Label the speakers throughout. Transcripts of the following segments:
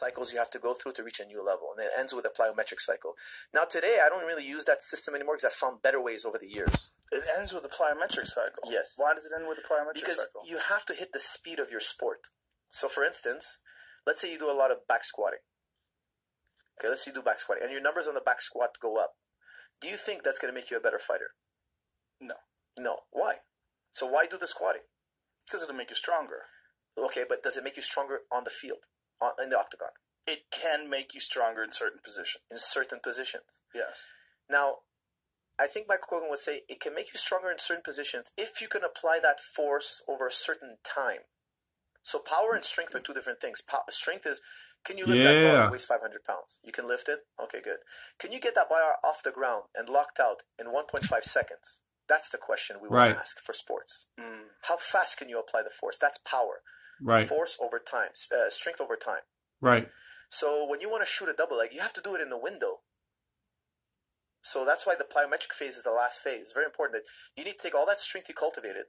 Speaker 1: cycles you have to go through to reach a new level, and it ends with a plyometric cycle. Now today, I don't really use that system anymore because I found better ways over the years.
Speaker 2: It ends with a plyometric cycle.
Speaker 1: Yes.
Speaker 2: Why does it end with a plyometric cycle?
Speaker 1: Because you have to hit the speed of your sport. So for instance, let's say you do a lot of back squatting. Okay, let's say you do back squatting, and your numbers on the back squat go up. Do you think that's going to make you a better fighter?
Speaker 2: No.
Speaker 1: No. Why? So why do the squatting?
Speaker 2: Because it'll make you stronger.
Speaker 1: Okay, but does it make you stronger on the field, in the octagon?
Speaker 2: It can make you stronger in certain positions.
Speaker 1: In certain positions.
Speaker 2: Yes.
Speaker 1: Now, I think Michael Kogan would say it can make you stronger in certain positions if you can apply that force over a certain time. So power and strength are two different things. Strength is, can you lift that bar that weighs 500 pounds? You can lift it? Okay, good. Can you get that bar off the ground and locked out in 1.5 seconds? That's the question we want to ask for sports. How fast can you apply the force? That's power.
Speaker 3: Right.
Speaker 1: Force over time, strength over time.
Speaker 3: Right.
Speaker 1: So when you want to shoot a double leg, you have to do it in the window. So that's why the plyometric phase is the last phase. It's very important that you need to take all that strength you cultivated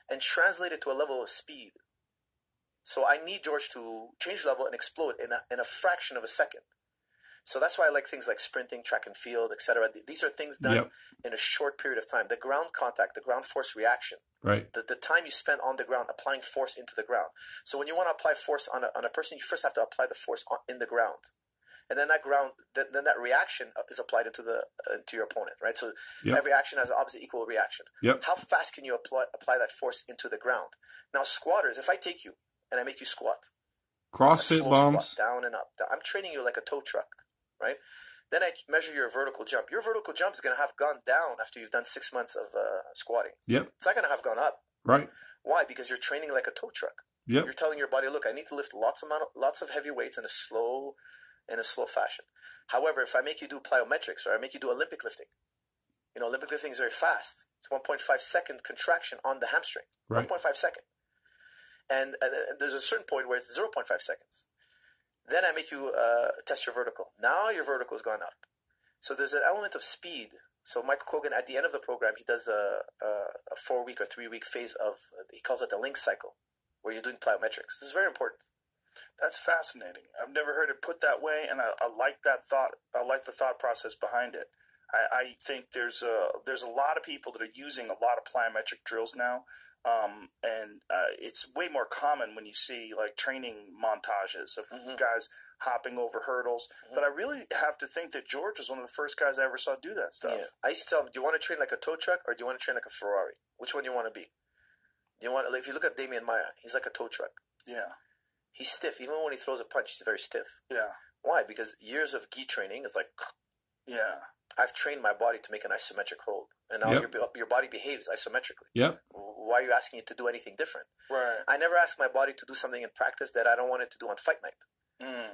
Speaker 1: and translate it to a level of speed. So I need George to change level and explode in a fraction of a second. So that's why I like things like sprinting, track and field, etc. These are things done in a short period of time. The ground contact, the ground force reaction,
Speaker 3: right?
Speaker 1: The time you spend on the ground applying force into the ground. So when you want to apply force on a person, you first have to apply the force in the ground, and then that reaction is applied into your opponent, right? So every action has an opposite equal reaction. How fast can you apply that force into the ground? Now squatters, if I take you and I make you squat,
Speaker 3: CrossFit bombs,
Speaker 1: squat, down and up. I'm training you like a tow truck. Right? Then I measure your vertical jump. Your vertical jump is going to have gone down after you've done 6 months of squatting.
Speaker 3: Yep.
Speaker 1: It's not going to have gone up.
Speaker 3: Right.
Speaker 1: Why? Because you're training like a tow truck.
Speaker 3: Yep.
Speaker 1: You're telling your body, look, I need to lift lots of heavy weights in a slow fashion. However, if I make you do plyometrics or I make you do Olympic lifting, Olympic lifting is very fast. It's 1.5 second contraction on the hamstring.
Speaker 3: Right.
Speaker 1: 1.5 second. And there's a certain point where it's 0.5 seconds. Then I make you test your vertical. Now your vertical has gone up. So there's an element of speed. So Michael Kogan, at the end of the program, he does a 4-week or 3-week phase of, he calls it the link cycle, where you're doing plyometrics. This is very important.
Speaker 2: That's fascinating. I've never heard it put that way, and I like that thought. I like the thought process behind it. I think there's a lot of people that are using a lot of plyometric drills now. And it's way more common when you see like training montages of guys hopping over hurdles. But I really have to think that George was one of the first guys I ever saw do that stuff.
Speaker 1: Yeah. I used to tell him, do you want to train like a tow truck or do you want to train like a Ferrari? Which one do you want to be? If you look at Damian Maia, he's like a tow truck.
Speaker 2: Yeah.
Speaker 1: He's stiff. Even when he throws a punch, he's very stiff.
Speaker 2: Yeah.
Speaker 1: Why? Because years of gi training is like,
Speaker 2: yeah.
Speaker 1: I've trained my body to make an isometric hold. And now your body behaves isometrically.
Speaker 3: Yep.
Speaker 1: Why are you asking it to do anything different?
Speaker 2: Right.
Speaker 1: I never ask my body to do something in practice that I don't want it to do on fight night.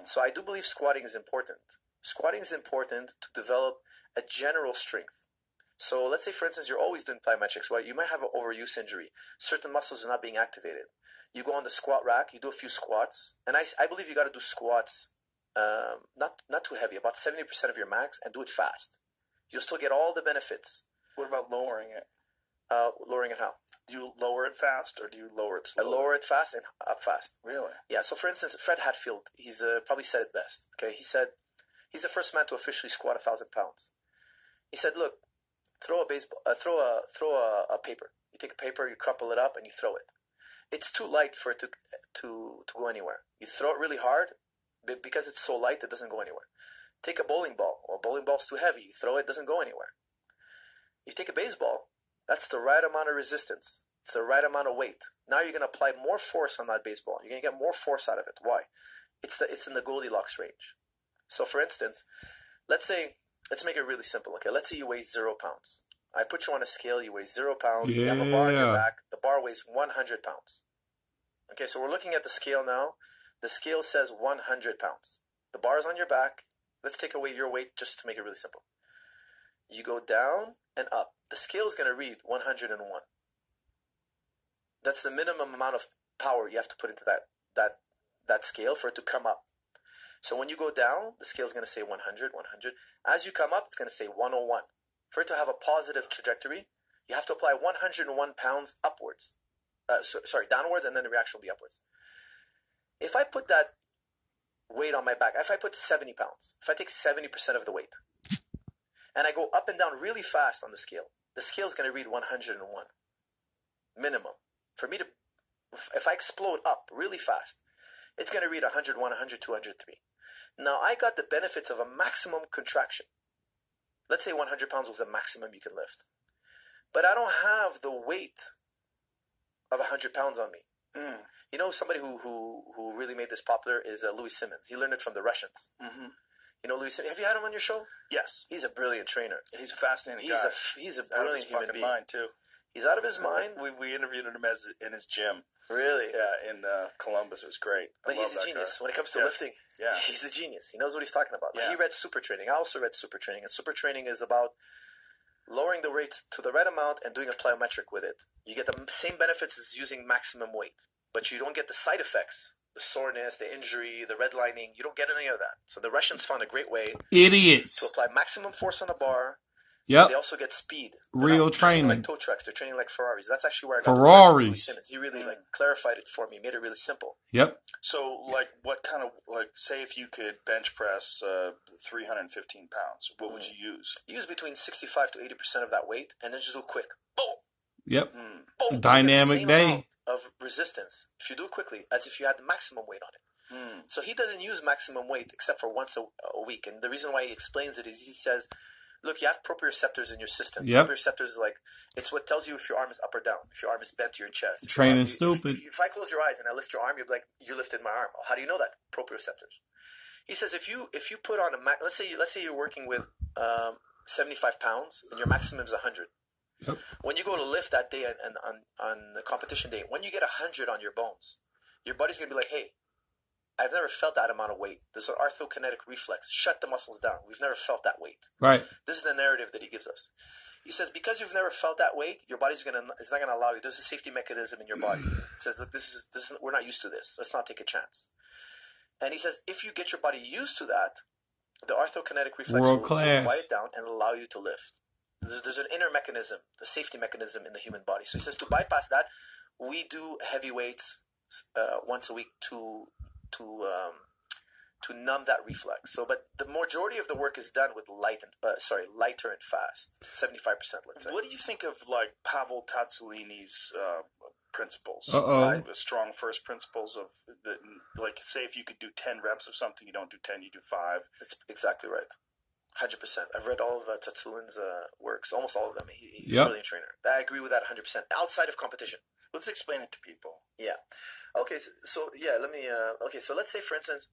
Speaker 1: So I do believe squatting is important. Squatting is important to develop a general strength. So let's say, for instance, you're always doing plyometrics. Well, you might have an overuse injury. Certain muscles are not being activated. You go on the squat rack, you do a few squats. And I believe you got to do squats, not too heavy, about 70% of your max, and do it fast. You'll still get all the benefits.
Speaker 2: What about lowering it?
Speaker 1: Lowering it how?
Speaker 2: Do you lower it fast or do you lower it slow?
Speaker 1: I lower it fast and up fast.
Speaker 2: Really?
Speaker 1: Yeah. So for instance, Fred Hatfield, he's probably said it best. Okay, he said he's the first man to officially squat 1,000 pounds. He said, look, throw a baseball, throw a paper. You take a paper, you crumple it up, and you throw it. It's too light for it to go anywhere. You throw it really hard, but because it's so light, it doesn't go anywhere. Take a bowling ball. Well, a bowling ball's too heavy. You throw it, doesn't go anywhere. You take a baseball, that's the right amount of resistance. It's the right amount of weight. Now you're going to apply more force on that baseball. You're going to get more force out of it. Why? It's in the Goldilocks range. So for instance, let's make it really simple. Okay, let's say you weigh 0 pounds. I put you on a scale, you weigh 0 pounds. You have a bar on your back. The bar weighs 100 pounds. Okay, so we're looking at the scale now. The scale says 100 pounds. The bar is on your back. Let's take away your weight just to make it really simple. You go down and up. The scale is going to read 101. That's the minimum amount of power you have to put into that scale for it to come up. So when you go down, the scale is going to say 100, 100. As you come up, it's going to say 101. For it to have a positive trajectory, you have to apply 101 pounds upwards. Downwards, and then the reaction will be upwards. If I put that weight on my back, if I put 70 pounds, if I take 70% of the weight, and I go up and down really fast on the scale is going to read 101 minimum. For me to, if I explode up really fast, it's going to read 101, 102, 103. Now, I got the benefits of a maximum contraction. Let's say 100 pounds was the maximum you can lift. But I don't have the weight of 100 pounds on me. You know, somebody who really made this popular is Louis Simmons. He learned it from the Russians. You know Louis Simmons? Have you had him on your show?
Speaker 2: Yes.
Speaker 1: He's a brilliant trainer.
Speaker 2: He's a fascinating guy.
Speaker 1: He's a brilliant human being.
Speaker 2: Mind, too.
Speaker 1: He's out of his mind.
Speaker 2: We interviewed him in his gym.
Speaker 1: Really?
Speaker 2: Yeah, in Columbus. It was great.
Speaker 1: But he's a genius when it comes to lifting.
Speaker 2: Yeah.
Speaker 1: He's a genius. He knows what he's talking about.
Speaker 2: Yeah.
Speaker 1: He read Super Training. I also read Super Training. And Super Training is about lowering the weights to the right amount and doing a plyometric with it. You get the same benefits as using maximum weight, but you don't get the side effects, the soreness, the injury, the redlining. You don't get any of that. So the Russians found a great way
Speaker 3: Idiots.
Speaker 1: to apply maximum force on the bar.
Speaker 3: Yep.
Speaker 1: They also get speed.
Speaker 3: Real
Speaker 1: training.
Speaker 3: training.
Speaker 1: Like tow trucks. They're training like Ferraris. That's actually where I got
Speaker 3: Ferraris.
Speaker 1: the Simmons. He really clarified it for me, made it really simple.
Speaker 3: Yep.
Speaker 2: So, what kind of, say if you could bench press 315 pounds, what would you use?
Speaker 1: Use between 65 to 80% of that weight, and then just do quick. Boom.
Speaker 3: Yep.
Speaker 1: Boom.
Speaker 3: Dynamic
Speaker 1: same
Speaker 3: day.
Speaker 1: amount of resistance, if you do it quickly, as if you had the maximum weight on it. So he doesn't use maximum weight except for once a week. And the reason why he explains it is he says, look, you have proprioceptors in your system.
Speaker 3: Yep.
Speaker 1: Proprioceptors is it's what tells you if your arm is up or down, if your arm is bent to your chest.
Speaker 3: Training stupid.
Speaker 1: If I close your eyes and I lift your arm, you'll be like, you lifted my arm. How do you know that? Proprioceptors. He says if you put on let's say you're working with 75 pounds and your maximum is 100.
Speaker 3: Yep.
Speaker 1: When you go to lift that day and on the competition day, when you get 100 on your bones, your body's gonna be like, hey, I've never felt that amount of weight. There's an arthrokinetic reflex. Shut the muscles down. We've never felt that weight.
Speaker 3: Right.
Speaker 1: This is the narrative that he gives us. He says because you've never felt that weight, your body's not gonna allow you. There's a safety mechanism in your body. It says, look, this is we're not used to this. Let's not take a chance. And he says if you get your body used to that, the arthrokinetic reflex will quiet down and allow you to lift. There's an inner mechanism, the safety mechanism in the human body. So he says to bypass that, we do heavy weights once a week to numb that reflex. So, but the majority of the work is done with lighter and fast. 75%, let's say.
Speaker 2: What do you think of Pavel Tsatsouliny's principles?
Speaker 3: Uh-oh.
Speaker 2: The strong first principles of say if you could do 10 reps of something, you don't do 10, you do 5.
Speaker 1: That's exactly right. 100%. I've read all of Tsatsulin's works, almost all of them. He's a brilliant trainer. I agree with that 100%. Outside of competition.
Speaker 2: Let's explain it to people.
Speaker 1: Yeah. Okay. So let me. Okay. So let's say, for instance,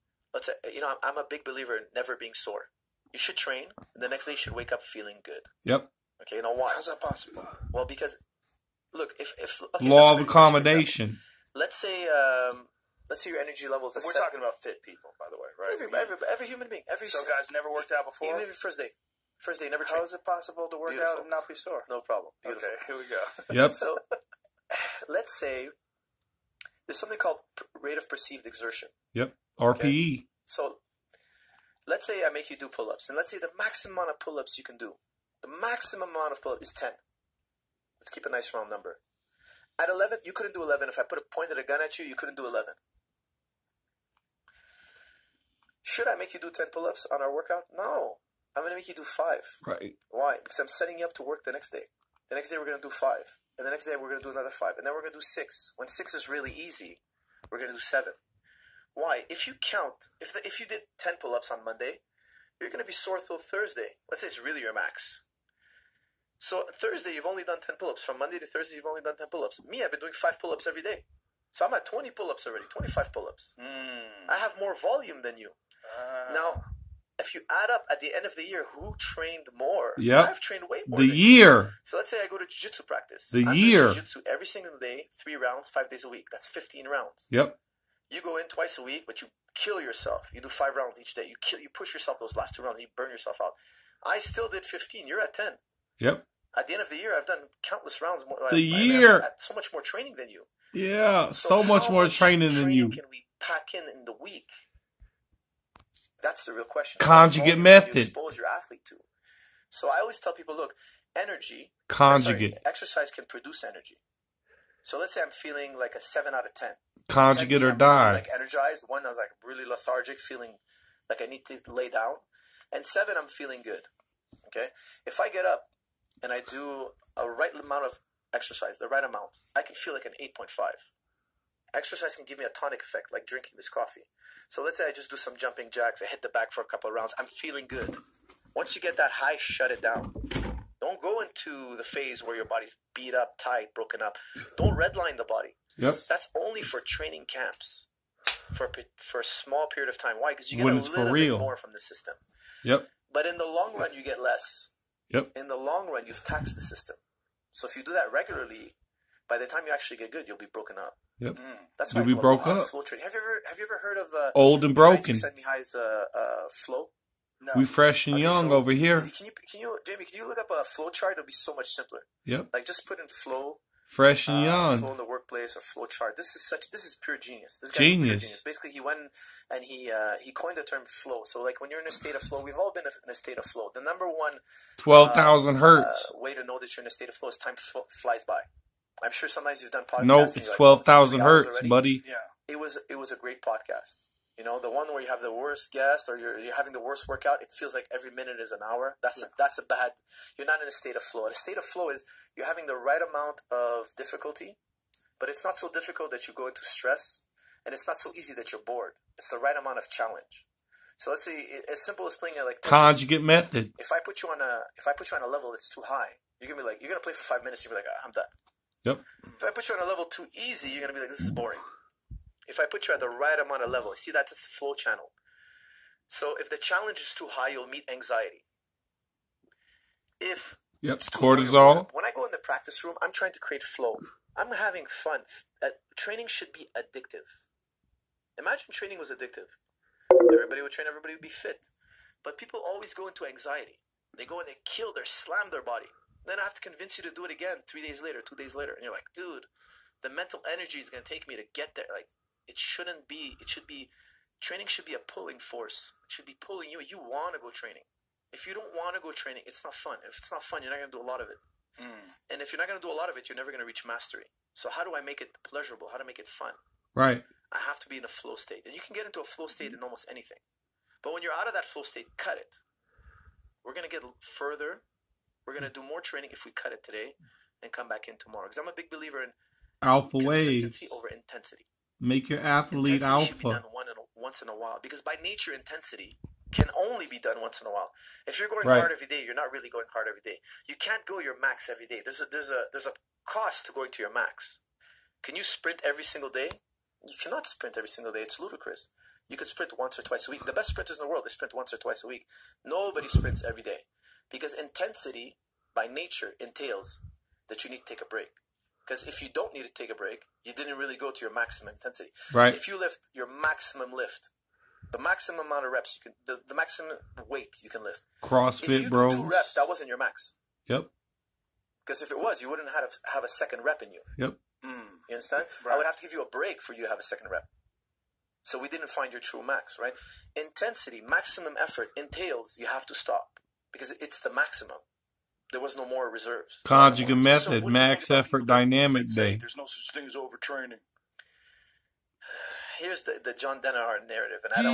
Speaker 1: I'm a big believer in never being sore. You should train, and the next day you should wake up feeling good.
Speaker 3: Yep.
Speaker 1: Okay. You know why?
Speaker 2: How's that possible?
Speaker 1: Well, because look, if
Speaker 3: law of accommodation.
Speaker 1: Let's say your energy levels.
Speaker 2: We're talking about fit people, by the way, right?
Speaker 1: Every human being.
Speaker 2: So guys never worked out before.
Speaker 1: Even first day never trained.
Speaker 2: How is it possible to work out and not be sore?
Speaker 1: No problem. Beautiful.
Speaker 2: Okay, here we go.
Speaker 3: Yep.
Speaker 1: So let's say there's something called rate of perceived exertion.
Speaker 3: Yep. RPE.
Speaker 1: Okay? So let's say I make you do pull-ups, and let's say the maximum amount of pull-ups you can do. The maximum amount of pull-ups is 10. Let's keep a nice round number. At 11, you couldn't do 11. If I pointed a gun at you, you couldn't do 11. Should I make you do 10 pull-ups on our workout? No. I'm going to make you do 5.
Speaker 3: Right.
Speaker 1: Why? Because I'm setting you up to work the next day. The next day we're going to do 5. And the next day we're going to do another 5. And then we're going to do 6. When 6 is really easy, we're going to do 7. Why? If you count, if you did 10 pull-ups on Monday, you're going to be sore till Thursday. Let's say it's really your max. So Thursday, you've only done 10 pull-ups. From Monday to Thursday, you've only done 10 pull-ups. Me, I've been doing 5 pull-ups every day. So I'm at 20 pull-ups already, 25 pull-ups. I have more volume than you. Now, if you add up at the end of the year, who trained more?
Speaker 3: Yep.
Speaker 1: I've trained way more
Speaker 3: The
Speaker 1: than
Speaker 3: year.
Speaker 1: you. So let's say I go to jiu-jitsu practice.
Speaker 3: The
Speaker 1: I'm
Speaker 3: year.
Speaker 1: doing jiu-jitsu every single day, 3 rounds, 5 days a week. That's 15 rounds.
Speaker 3: Yep.
Speaker 1: You go in twice a week, but you kill yourself. You do 5 rounds each day. You push yourself those last 2 rounds, and you burn yourself out. I still did 15. You're at 10.
Speaker 3: Yep.
Speaker 1: At the end of the year, I've done countless rounds more.
Speaker 3: Year.
Speaker 1: I've so much more training than you.
Speaker 3: Yeah. So much more training than you.
Speaker 1: Can we pack in the week? That's the real question.
Speaker 3: Conjugate method.
Speaker 1: You expose your athlete to. So I always tell people, look,
Speaker 3: Conjugate.
Speaker 1: exercise can produce energy. So let's say I'm feeling like a 7 out of 10.
Speaker 3: Conjugate or
Speaker 1: I'm
Speaker 3: die.
Speaker 1: really, like energized. 1, I was like really lethargic, feeling like I need to lay down. And 7, I'm feeling good. Okay, if I get up and I do a right amount of exercise, the right amount, I can feel like an 8.5. Exercise can give me a tonic effect, like drinking this coffee. So let's say I just do some jumping jacks, I hit the back for a couple of rounds, I'm feeling good. Once you get that high, shut it down. Don't go into the phase where your body's beat up, tight, broken up. Don't redline the body.
Speaker 3: Yep.
Speaker 1: That's only for training camps for a small period of time. Why? Because you get
Speaker 3: When
Speaker 1: a
Speaker 3: it's for
Speaker 1: little
Speaker 3: real.
Speaker 1: bit more from the system.
Speaker 3: Yep.
Speaker 1: But in the long run, you get less.
Speaker 3: Yep.
Speaker 1: In the long run, you've taxed the system. So if you do that regularly, by the time you actually get good, you'll be broken up.
Speaker 3: Yep.
Speaker 1: That's why
Speaker 3: You'll be broke up.
Speaker 1: Flow training. Have you ever heard of
Speaker 3: Old and broken.
Speaker 1: Mihai's flow?
Speaker 2: No.
Speaker 3: We fresh and young
Speaker 1: so
Speaker 3: over here.
Speaker 1: Jamie, can you look up a flow chart? It'll be so much simpler.
Speaker 3: Yep.
Speaker 1: Like just put in flow.
Speaker 3: Fresh and young.
Speaker 1: Flow in the workplace or flow chart. This is pure genius. This guy's
Speaker 3: Genius.
Speaker 1: pure genius. Basically, he went and he coined the term flow. So like when you're in a state of flow, we've all been in a state of flow. The number one
Speaker 3: 12,000 hertz.
Speaker 1: way to know that you're in a state of flow is time flies by. I'm sure sometimes you've done podcasts.
Speaker 3: Nope, it's 12,000 hertz, buddy.
Speaker 1: Yeah, it was a great podcast. You know, the one where you have the worst guest or you're having the worst workout. It feels like every minute is an hour. That's a bad. You're not in a state of flow. A state of flow is you're having the right amount of difficulty, but it's not so difficult that you go into stress, and it's not so easy that you're bored. It's the right amount of challenge. So let's say as simple as playing like
Speaker 3: conjugate method.
Speaker 1: If I put you on a level that's too high, you're gonna play for 5 minutes. You're gonna be like, I'm done.
Speaker 3: Yep.
Speaker 1: If I put you on a level too easy, you're gonna be like, this is boring. If I put you at the right amount of level, see that's the flow channel. So if the challenge is too high, you'll meet anxiety. If
Speaker 3: cortisol.
Speaker 1: When I go in the practice room, I'm trying to create flow. I'm having fun. Training should be addictive. Imagine training was addictive. Everybody would train, everybody would be fit. But people always go into anxiety. They go and they slam their body. Then I have to convince you to do it again 3 days later, 2 days later. And you're like, dude, the mental energy is going to take me to get there. Like, it shouldn't be. It should be. Training should be a pulling force. It should be pulling you. You want to go training. If you don't want to go training, it's not fun. If it's not fun, you're not going to do a lot of it. And if you're not going to do a lot of it, you're never going to reach mastery. So how do I make it pleasurable? How to make it fun?
Speaker 3: Right.
Speaker 1: I have to be in a flow state. And you can get into a flow state in almost anything. But when you're out of that flow state, cut it. We're going to get further. We're going to do more training if we cut it today and come back in tomorrow. Because I'm a big believer in
Speaker 3: alpha
Speaker 1: consistency
Speaker 3: waves
Speaker 1: over intensity.
Speaker 3: Make your athlete
Speaker 1: intensity should be
Speaker 3: alpha.
Speaker 1: done once in a while. Because by nature, intensity can only be done once in a while. If you're going hard every day, you're not really going hard every day. You can't go your max every day. There's a cost to going to your max. Can you sprint every single day? You cannot sprint every single day. It's ludicrous. You could sprint once or twice a week. The best sprinters in the world, they sprint once or twice a week. Nobody sprints every day. Because intensity, by nature, entails that you need to take a break. Because if you don't need to take a break, you didn't really go to your maximum intensity.
Speaker 3: Right.
Speaker 1: If you lift your maximum lift, the maximum amount of reps, you can, the maximum weight you can lift.
Speaker 3: CrossFit,
Speaker 1: if you
Speaker 3: bros.
Speaker 1: do 2 reps, that wasn't your max.
Speaker 3: Yep.
Speaker 1: Because if it was, you wouldn't have a second rep in you.
Speaker 3: Yep.
Speaker 1: You understand? Right. I would have to give you a break for you to have a second rep. So we didn't find your true max, right? Intensity, maximum effort entails you have to stop. Because it's the maximum. There was no more reserves.
Speaker 3: Conjugate method, max effort, dynamic day.
Speaker 2: There's no such thing as overtraining.
Speaker 1: Here's the John Denner narrative, and I don't